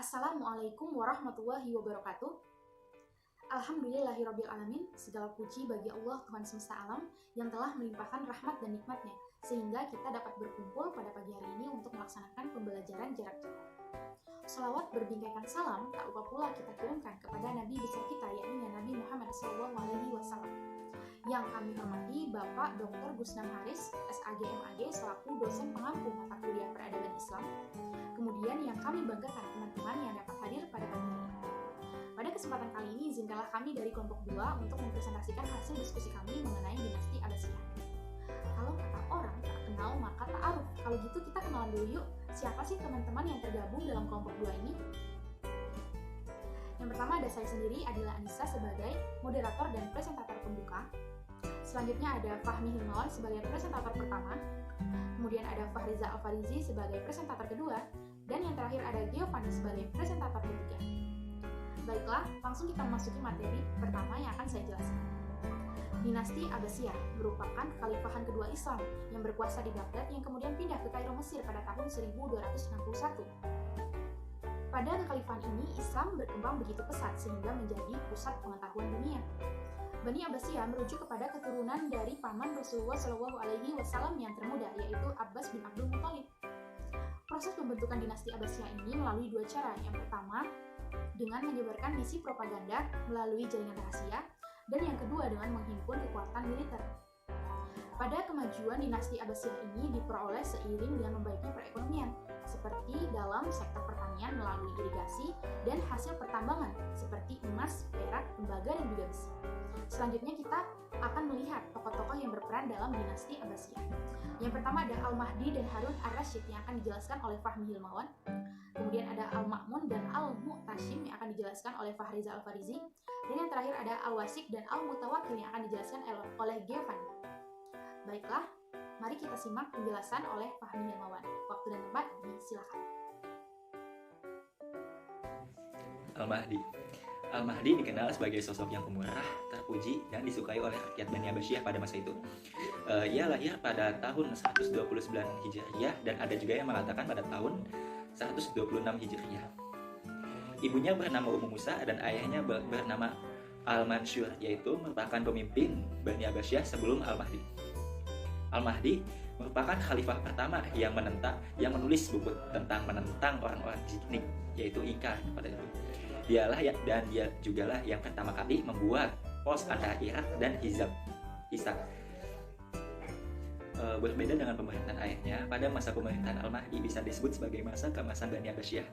Assalamualaikum warahmatullahi wabarakatuh. Alhamdulillahirrabbilalamin. Segala puji bagi Allah Tuhan semesta alam yang telah melimpahkan rahmat dan nikmatnya sehingga kita dapat berkumpul pada pagi hari ini untuk melaksanakan pembelajaran jarak jauh. Salawat berbingkaikan salam tak lupa pula kita kirimkan kepada Nabi besar kita, yakni Nabi Muhammad SAW. Yang kami hormati Bapak Dr. Gusnam Haris, SAG MAG selaku dosen pengampu mata kuliah peradaban Islam. Kemudian yang kami banggakan teman-teman yang dapat hadir pada pagi hari ini. Pada kesempatan kali ini, izinkanlah kami dari kelompok 2 untuk mempresentasikan hasil diskusi kami mengenai dinasti Abbasiyah. Kalau kata orang, tak kenal maka tak aruf. Kalau gitu kita kenalan dulu yuk, siapa sih teman-teman yang tergabung dalam kelompok 2 ini? Yang pertama ada saya sendiri, Adila Anissa sebagai moderator dan presentator pembuka. Selanjutnya ada Fahmi Hilmawan sebagai presentator pertama. Kemudian ada Fahriza Alfarizi sebagai presentator kedua. Dan yang terakhir ada Giovanni sebagai presentator ketiga. Baiklah, langsung kita memasuki materi pertama yang akan saya jelaskan. Dinasti Abbasiyah merupakan kekhalifahan kedua Islam yang berkuasa di Baghdad yang kemudian pindah ke Kairo, Mesir pada tahun 1261. Pada kekhalifahan ini, Islam berkembang begitu pesat sehingga menjadi pusat pengetahuan dunia. Bani Abbasiyah merujuk kepada keturunan dari paman Rasulullah SAW yang termuda, yaitu Abbas bin Abdul Muthalib. Proses pembentukan dinasti Abbasiyah ini melalui dua cara. Yang pertama, dengan menyebarkan misi propaganda melalui jaringan rahasia, dan yang kedua dengan menghimpun kekuatan militer. Pada kemajuan dinasti Abbasiyah ini diperoleh seiring dengan membaiknya perekonomian, seperti dalam sektor pertanian melalui irigasi dan hasil pertambangan seperti emas, perak, tembaga, dan juga besi. Selanjutnya kita akan melihat tokoh-tokoh yang berperan dalam dinasti Abbasiyah. Yang pertama ada Al-Mahdi dan Harun Ar-Rasyid yang akan dijelaskan oleh Fahmi Hilmawan. Kemudian ada Al-Ma'mun dan Al-Mu'tasim yang akan dijelaskan oleh Fahriza Alfarizi. Dan yang terakhir ada Al-Wasik dan Al-Mutawakil yang akan dijelaskan oleh Giovanni. Baiklah, mari kita simak penjelasan oleh Fahmi Hilmawan. Waktu dan tempat disilakan. Al-Mahdi. Al-Mahdi dikenal sebagai sosok yang pemurah, terpuji, dan disukai oleh rakyat Bani Abbasiyah pada masa itu. Ia lahir pada tahun 129 Hijriah dan ada juga yang mengatakan pada tahun 126 Hijriah. Ibunya bernama Ummu Musa dan ayahnya bernama Al-Mansur, yaitu merupakan pemimpin Bani Abbasiyah sebelum Al-Mahdi. Al-Mahdi merupakan khalifah pertama yang menulis buku tentang menentang orang-orang jiknik, yaitu Inka pada itu. Dia jugalah yang pertama kali membuat pos antara Irak dan Hizab. Berbeda dengan pemerintahan ayahnya, pada masa pemerintahan Al-Mahdi bisa disebut sebagai masa keemasan Bani Abbasiyah.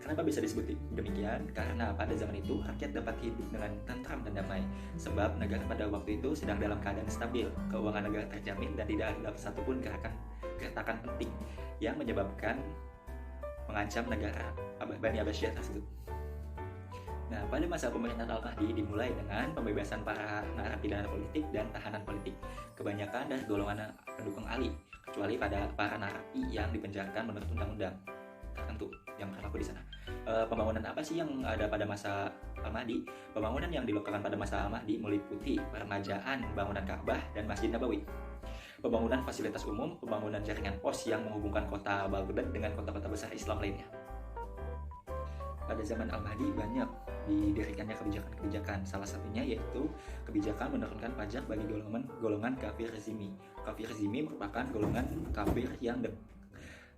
Kenapa bisa disebut demikian? Karena pada zaman itu rakyat dapat hidup dengan tentram dan damai, sebab negara pada waktu itu sedang dalam keadaan stabil, keuangan negara terjamin, dan tidak ada satupun gertakan penting yang menyebabkan mengancam negara Bani Abbasiyah tersebut. Nah, pada masa pemerintahan Al-Mahdi dimulai dengan pembebasan para narapidana politik dan tahanan politik, kebanyakan dari golongan pendukung Ali, kecuali pada para narapi yang dipenjarakan menurut undang-undang tertentu yang berlaku di sana. Pembangunan apa sih yang ada pada masa Al-Mahdi? Pembangunan yang dilakukan pada masa Al-Mahdi meliputi peremajaan bangunan Ka'bah dan Masjid Nabawi, pembangunan fasilitas umum, pembangunan jaringan pos yang menghubungkan kota Baghdad dengan kota-kota besar Islam lainnya. Pada zaman Al-Mahdi banyak didirikannya kebijakan-kebijakan, salah satunya yaitu kebijakan menurunkan pajak bagi golongan kafir zimmi. Kafir zimmi merupakan golongan kafir yang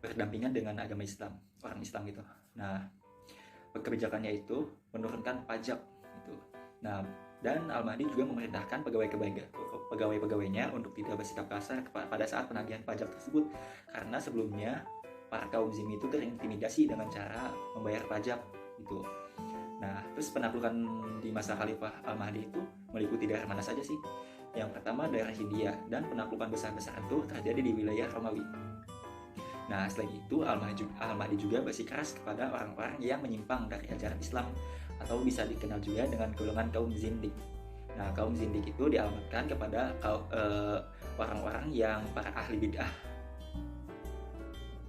berdampingan dengan agama Islam, orang Islam gitu. Nah, kebijakannya itu menurunkan pajak itu. Nah, dan Al-Mahdi juga memerintahkan pegawai-pegawainya untuk tidak bersikap kasar pada saat penagihan pajak tersebut, karena sebelumnya para kaum zimmi itu terintimidasi dengan cara membayar pajak gitu. Nah, terus penaklukan di masa Khalifah Al-Mahdi itu meliputi daerah mana saja sih? Yang pertama daerah Hindia, dan penaklukan besar-besar itu terjadi di wilayah Romawi. Nah, selain itu Al-Mahdi juga bersikeras kepada orang-orang yang menyimpang dari ajaran Islam, atau bisa dikenal juga dengan golongan kaum Zindik. Nah, kaum Zindik itu dialamatkan kepada orang-orang yang para ahli bid'ah.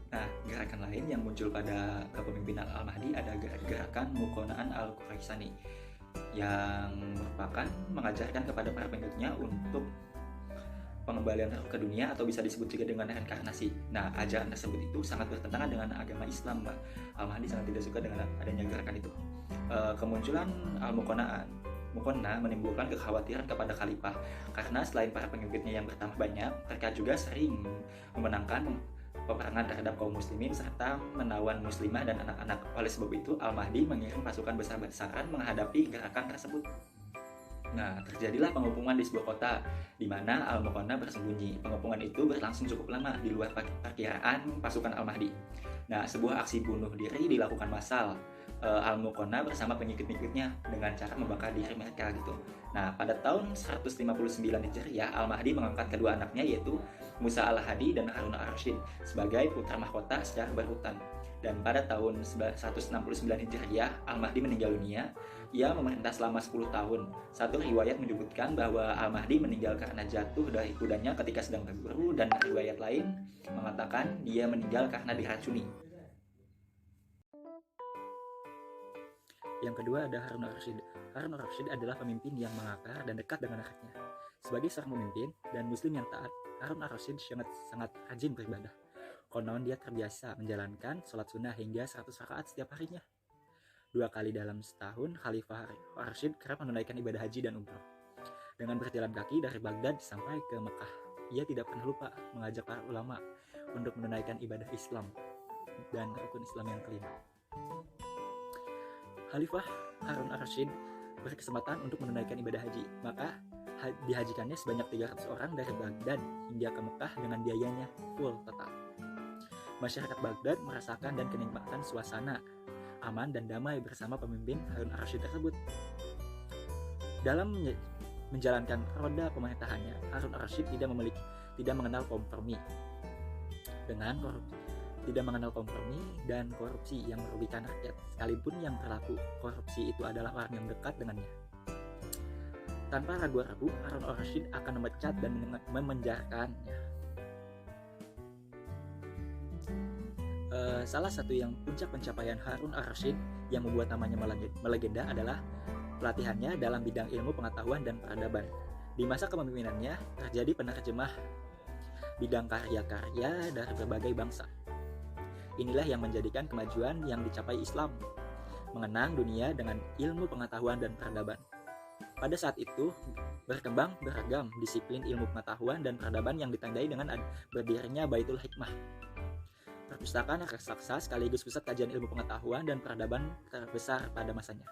Nah, gerakan lain yang muncul pada kepemimpinan Al-Mahdi ada gerakan Muqonnaan Al-Quraisani yang merupakan mengajarkan kepada para pengikutnya untuk pengembalian roh ke dunia atau bisa disebut juga dengan reinkarnasi. Nah, ajaran tersebut itu sangat bertentangan dengan agama Islam, Mbak. Al-Mahdi sangat tidak suka dengan adanya gerakan itu. Kemunculan Al-Muqonna menimbulkan kekhawatiran kepada khalifah karena selain para pengikutnya yang bertambah banyak, mereka juga sering memenangkan peperangan terhadap kaum muslimin serta menawan muslimah dan anak-anak. Oleh sebab itu, Al-Mahdi mengirim pasukan besar-besaran menghadapi gerakan tersebut. Nah, terjadilah pengepungan di sebuah kota di mana Al-Muqonna bersembunyi. Pengepungan itu berlangsung cukup lama di luar perkiraan pasukan Al-Mahdi. Nah, sebuah aksi bunuh diri dilakukan massal. Al-Muqonna bersama pengikut-pengikutnya dengan cara membakar diri mereka gitu. Nah, pada tahun 159 Hijriah, Al-Mahdi mengangkat kedua anaknya yaitu Musa al-Hadi dan Harun al-Rashid sebagai putra mahkota secara berurutan. Dan pada tahun 169 Hijriah, Al-Mahdi meninggal dunia. Ia memerintah selama 10 tahun. Satu riwayat menyebutkan bahwa Al-Mahdi meninggal karena jatuh dari kudanya ketika sedang berburu, dan riwayat lain mengatakan dia meninggal karena diracuni. Yang kedua ada Harun al-Rashid. Harun al-Rashid adalah pemimpin yang mengakar dan dekat dengan rakyatnya. Sebagai seorang pemimpin dan muslim yang taat, Harun al-Rashid sangat rajin beribadah. Konon dia terbiasa menjalankan sholat sunnah hingga 100 rakaat setiap harinya. 2 kali dalam setahun, Khalifah Rashid kerap menunaikan ibadah haji dan umroh. Dengan berjalan kaki dari Baghdad sampai ke Mekah, ia tidak pernah lupa mengajak para ulama untuk menunaikan ibadah Islam dan rukun Islam yang kelima. Khalifah Harun al-Rashid berkesempatan untuk menunaikan ibadah haji, maka dihajikannya sebanyak 300 orang dari Baghdad hingga ke Mekah dengan biayanya full total. Masyarakat Baghdad merasakan dan kenikmatan suasana aman dan damai bersama pemimpin Harun al-Rashid tersebut. Dalam menjalankan roda pemerintahannya, Harun al-Rashid tidak mengenal kompromi dan korupsi yang merugikan rakyat, sekalipun yang berlaku korupsi itu adalah orang yang dekat dengannya. Tanpa ragu-ragu, Harun al-Rashid akan memecat dan memenjarakannya. Salah satu yang puncak pencapaian Harun al-Rashid yang membuat namanya melegenda adalah pelatihannya dalam bidang ilmu pengetahuan dan peradaban. Di masa kepemimpinannya terjadi penerjemah bidang karya-karya dari berbagai bangsa. Inilah yang menjadikan kemajuan yang dicapai Islam, mengenang dunia dengan ilmu pengetahuan dan peradaban. Pada saat itu berkembang beragam disiplin ilmu pengetahuan dan peradaban yang ditandai dengan berdirinya Baitul Hikmah, perpustakaan raksasa sekaligus pusat kajian ilmu pengetahuan dan peradaban terbesar pada masanya.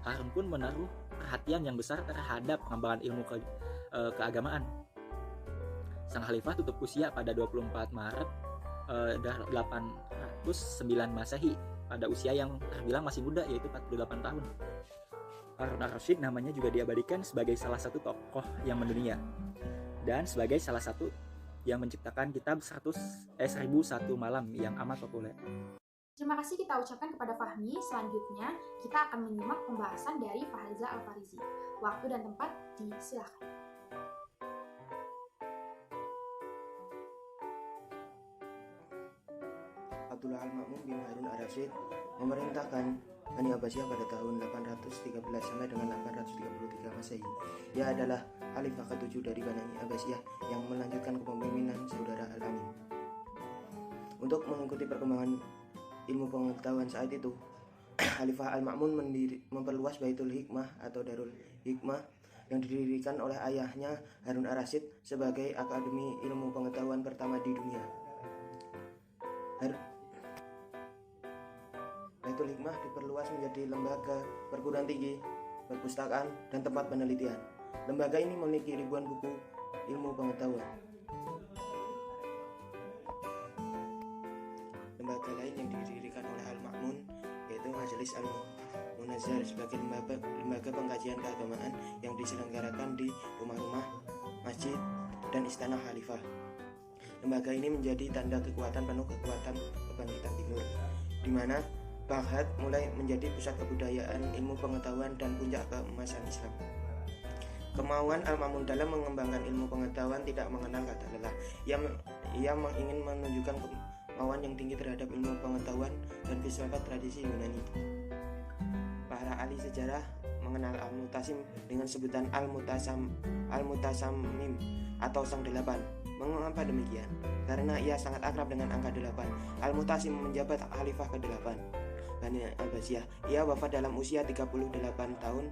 Harun pun menaruh perhatian yang besar terhadap pengembangan ilmu keagamaan. Sang khalifah tutup usia pada 24 Maret 809 Masehi pada usia yang terbilang masih muda, yaitu 48 tahun. Harun al-Rashid namanya juga diabadikan sebagai salah satu tokoh yang mendunia dan sebagai salah satu yang menciptakan kitab 1001 Malam yang amat populer. Terima kasih kita ucapkan kepada Fahmi. Selanjutnya, kita akan menyimak pembahasan dari Fahriza Al-Farizi. Waktu dan tempat disilakan. Abdullah Al-Ma'mun bin Harun al-Rashid memerintahkan Bani Abbasiyah pada tahun 813 sampai dengan 833 Masehi. Ia adalah khalifah ke-7 dari Bani Abbasiyah yang melanjutkan kepemimpinan saudara Al-Amin. Untuk mengikuti perkembangan ilmu pengetahuan saat itu, Khalifah Al-Ma'mun memperluas Baitul Hikmah atau Darul Hikmah yang didirikan oleh ayahnya Harun al-Rashid sebagai akademi ilmu pengetahuan pertama di dunia. Baitul Hikmah diperluas menjadi lembaga perguruan tinggi, perpustakaan, dan tempat penelitian. Lembaga ini memiliki ribuan buku ilmu pengetahuan. Lembaga lain yang didirikan oleh Al-Ma'mun yaitu Majelis Al-Munazzar sebagai lembaga pengkajian keagamaan yang diselenggarakan di rumah-rumah, masjid, dan istana khalifah. Lembaga ini menjadi tanda kekuatan kebangkitan timur, di mana Baghdad mulai menjadi pusat kebudayaan, ilmu pengetahuan, dan puncak keemasan Islam. Kemauan Al-Ma'mun dalam mengembangkan ilmu pengetahuan tidak mengenal kata lelah. Ia ingin menunjukkan kemauan yang tinggi terhadap ilmu pengetahuan dan filsafat tradisi Yunani. Para ahli sejarah mengenal Al-Mutasim dengan sebutan Al-Mutasammim atau Sang Delapan. Mengapa demikian? Karena ia sangat akrab dengan angka 8. Al-Mutasim menjabat khalifah ke-8 Bani Abbasiyah. Ia wafat dalam usia 38 tahun.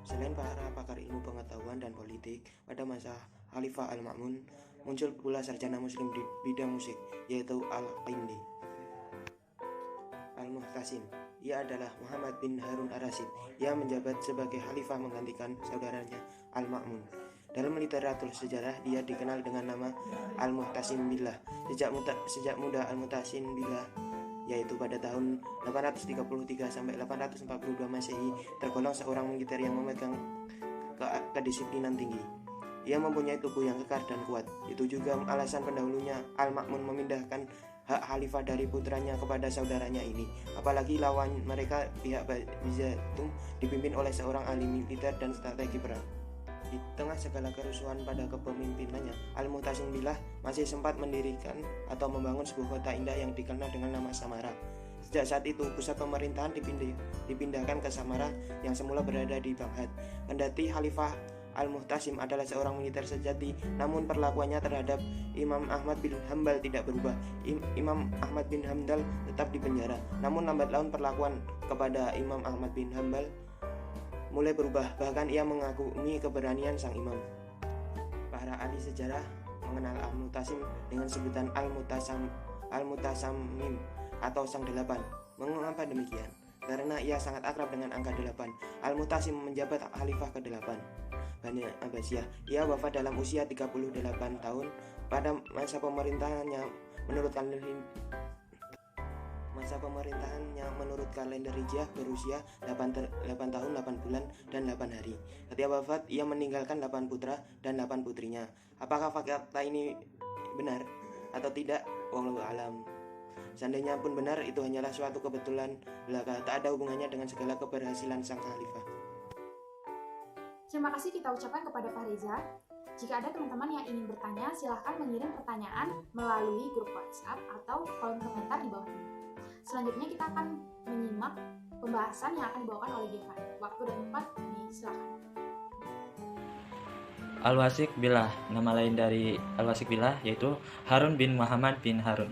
Selain para pakar ilmu pengetahuan dan politik, pada masa Khalifah Al-Ma'mun muncul pula sarjana muslim di bidang musik, yaitu Al-Qindi. Al-Muhtasim, ia adalah Muhammad bin Harun Ar-Rasyid. Ia menjabat sebagai khalifah menggantikan saudaranya Al-Ma'mun. Dalam literatur sejarah, dia dikenal dengan nama Al-Muhtasim Billah. Sejak muda Al-Muhtasim Billah, yaitu pada tahun 833 sampai 842 Masehi, tergolong seorang militer yang memegang kedisiplinan tinggi. Ia mempunyai tubuh yang kekar dan kuat. Itu juga alasan pendahulunya Al-Ma'mun memindahkan hak khalifah dari putranya kepada saudaranya ini. Apalagi lawan mereka, pihak Bizantium, dipimpin oleh seorang ahli militer dan strategi perang. Di tengah segala kerusuhan pada kepemimpinannya, Al-Mutasim Billah masih sempat mendirikan atau membangun sebuah kota indah yang dikenal dengan nama Samara. Sejak saat itu, pusat pemerintahan dipindahkan ke Samara yang semula berada di Baghdad. Kendati Khalifah Al-Muhtasim adalah seorang militer sejati, namun perlakuannya terhadap Imam Ahmad bin Hambal tidak berubah. Imam Ahmad bin Hambal tetap dipenjara, namun lambat laun perlakuan kepada Imam Ahmad bin Hambal mulai berubah, bahkan ia mengagumi keberanian sang imam. Para ahli sejarah mengenal Al-Mutasim dengan sebutan Al-Mutasammim atau Sang Delapan. Mengapa demikian? Karena ia sangat akrab dengan angka 8. Al-Mutasim menjabat khalifah ke-8 Bani Abbasiyah. Ia wafat dalam usia 38 tahun. Pada masa pemerintahannya menurut kalender Hijriah berusia 8 tahun 8 bulan dan 8 hari. Ketika wafat, ia meninggalkan 8 putra dan 8 putrinya. Apakah fakta ini benar atau tidak? Wallahu alam. Seandainya pun benar, itu hanyalah suatu kebetulan belaka, tak ada hubungannya dengan segala keberhasilan sang khalifah. Terima kasih kita ucapkan kepada Fahriza. Jika ada teman-teman yang ingin bertanya, silahkan mengirim pertanyaan melalui grup WhatsApp atau kolom komentar di bawah ini. Selanjutnya kita akan menyimak pembahasan yang akan dibawakan oleh Devan. Waktu dan tempat silakan. Al-Wasik Billah, nama lain dari Al-Wasik Billah yaitu Harun bin Muhammad bin Harun.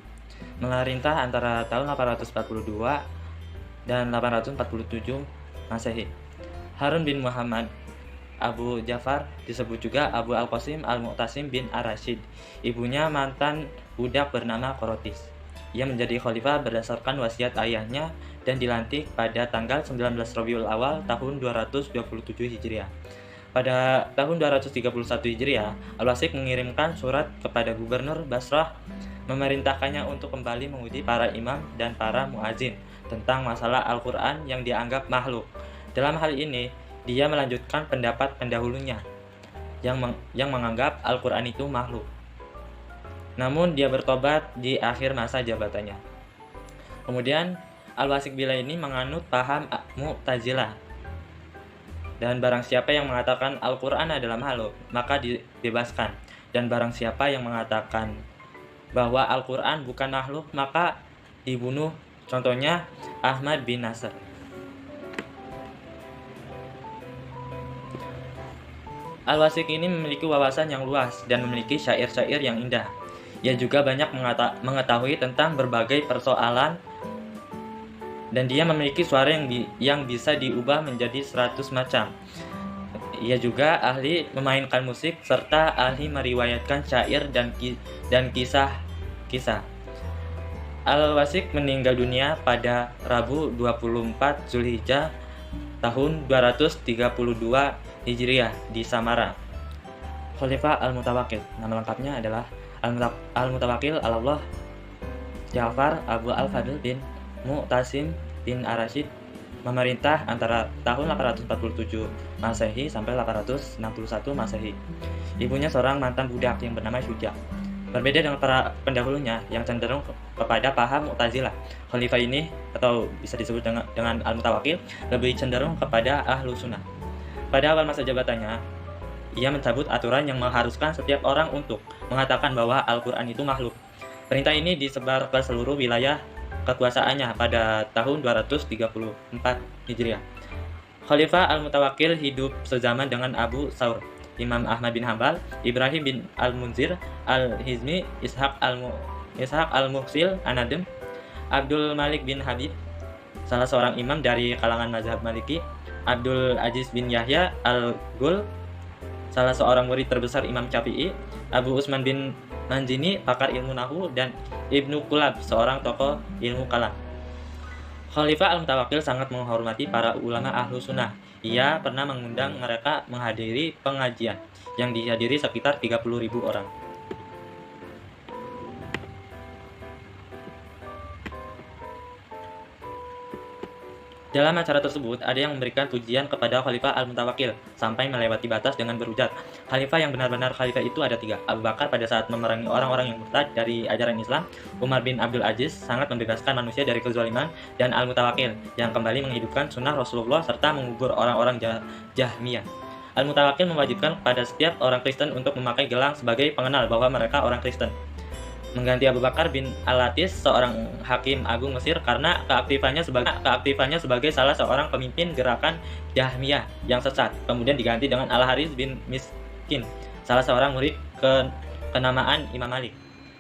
Memerintah antara tahun 842 dan 847 Masehi. Harun bin Muhammad Abu Ja'far, disebut juga Abu Al-Qasim Al-Mu'tasim bin Ar-Rasyid. Ibunya mantan budak bernama Qorotis. Ia menjadi khalifah berdasarkan wasiat ayahnya dan dilantik pada tanggal 19 Rabiul Awal tahun 227 Hijriah. Pada tahun 231 Hijriah, Al-Wasik mengirimkan surat kepada Gubernur Basrah memerintahkannya untuk kembali menguji para imam dan para muazin tentang masalah Al-Quran yang dianggap makhluk. Dalam hal ini, dia melanjutkan pendapat pendahulunya yang menganggap Al-Quran itu makhluk. Namun dia bertobat di akhir masa jabatannya. Kemudian Al-Wasik Billah ini menganut paham Mu'tazilah. Dan barang siapa yang mengatakan Al-Quran adalah makhluk, maka dibebaskan. Dan barang siapa yang mengatakan bahwa Al-Quran bukan makhluk, maka dibunuh. Contohnya Ahmad bin Nasr. Al-Wasik ini memiliki wawasan yang luas dan memiliki syair-syair yang indah. Ia juga banyak mengetahui tentang berbagai persoalan dan dia memiliki suara yang bisa diubah menjadi 100 macam. Ia juga ahli memainkan musik serta ahli meriwayatkan syair dan kisah-kisah. Al-Wasik meninggal dunia pada Rabu 24 Zulhijjah tahun 232 Hijriah di Samara. Khalifah Al-Mutawakkil, nama lengkapnya adalah Al-Mutawakkil Allah Ja'far Abu Al-Fadl bin Mu'tasim bin Ar-Rasyid, memerintah antara tahun 847 Masehi sampai 861 Masehi. Ibunya seorang mantan budak yang bernama Syuja. Berbeda dengan para pendahulunya yang cenderung kepada paham Mu'tazilah, khalifah ini atau bisa disebut dengan Al-Mutawakkil lebih cenderung kepada Ahlu Sunnah. Pada awal masa jabatannya, ia mencabut aturan yang mengharuskan setiap orang untuk mengatakan bahwa Al-Quran itu makhluk. Perintah ini disebar ke seluruh wilayah kekuasaannya pada tahun 234 Hijriah. Khalifah Al-Mutawakkil hidup sezaman dengan Abu Thawr, Imam Ahmad bin Hambal, Ibrahim bin Al-Munzir, Al-Hizmi, Ishaq Al-Muhsil An-Nadm, Abdul Malik bin Habib, salah seorang imam dari kalangan mazhab Maliki, Abdul Aziz bin Yahya Al-Ghul, salah seorang murid terbesar Imam Syafi'i, Abu Usman bin Manzini, pakar ilmu nahu, dan Ibnu Kulab, seorang tokoh ilmu kalam. Khalifah Al-Mutawakkil sangat menghormati para ulama ahlu sunnah. Ia pernah mengundang mereka menghadiri pengajian yang dihadiri sekitar 30.000 orang. Dalam acara tersebut, ada yang memberikan pujian kepada Khalifah Al-Mutawakkil sampai melewati batas dengan berujar, Khalifah yang benar-benar khalifah itu ada 3. Abu Bakar pada saat memerangi orang-orang yang murtad dari ajaran Islam, Umar bin Abdul Aziz sangat membebaskan manusia dari kezaliman, dan Al-Mutawakkil yang kembali menghidupkan sunnah Rasulullah serta mengubur orang-orang Jahmiyah. Al-Mutawakkil mewajibkan kepada setiap orang Kristen untuk memakai gelang sebagai pengenal bahwa mereka orang Kristen, mengganti Abu Bakar bin Al-Latis, seorang hakim agung Mesir, karena keaktifannya sebagai salah seorang pemimpin gerakan Jahmiyah yang sesat. Kemudian diganti dengan Al-Haris bin Miskin, salah seorang murid kenamaan Imam Malik.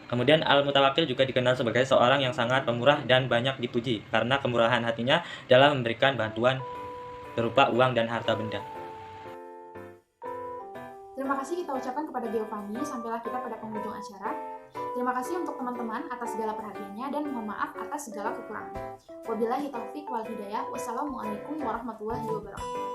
Kemudian Al-Mutawakkil juga dikenal sebagai seorang yang sangat pemurah dan banyak dipuji karena kemurahan hatinya dalam memberikan bantuan berupa uang dan harta benda. Terima kasih kita ucapkan kepada Giovanni, sampailah kita pada penghujung acara. Terima kasih untuk teman-teman atas segala perhatiannya dan mohon maaf atas segala kekurangan. Wabillahi taufiq wal hidayah. Wassalamualaikum warahmatullahi wabarakatuh.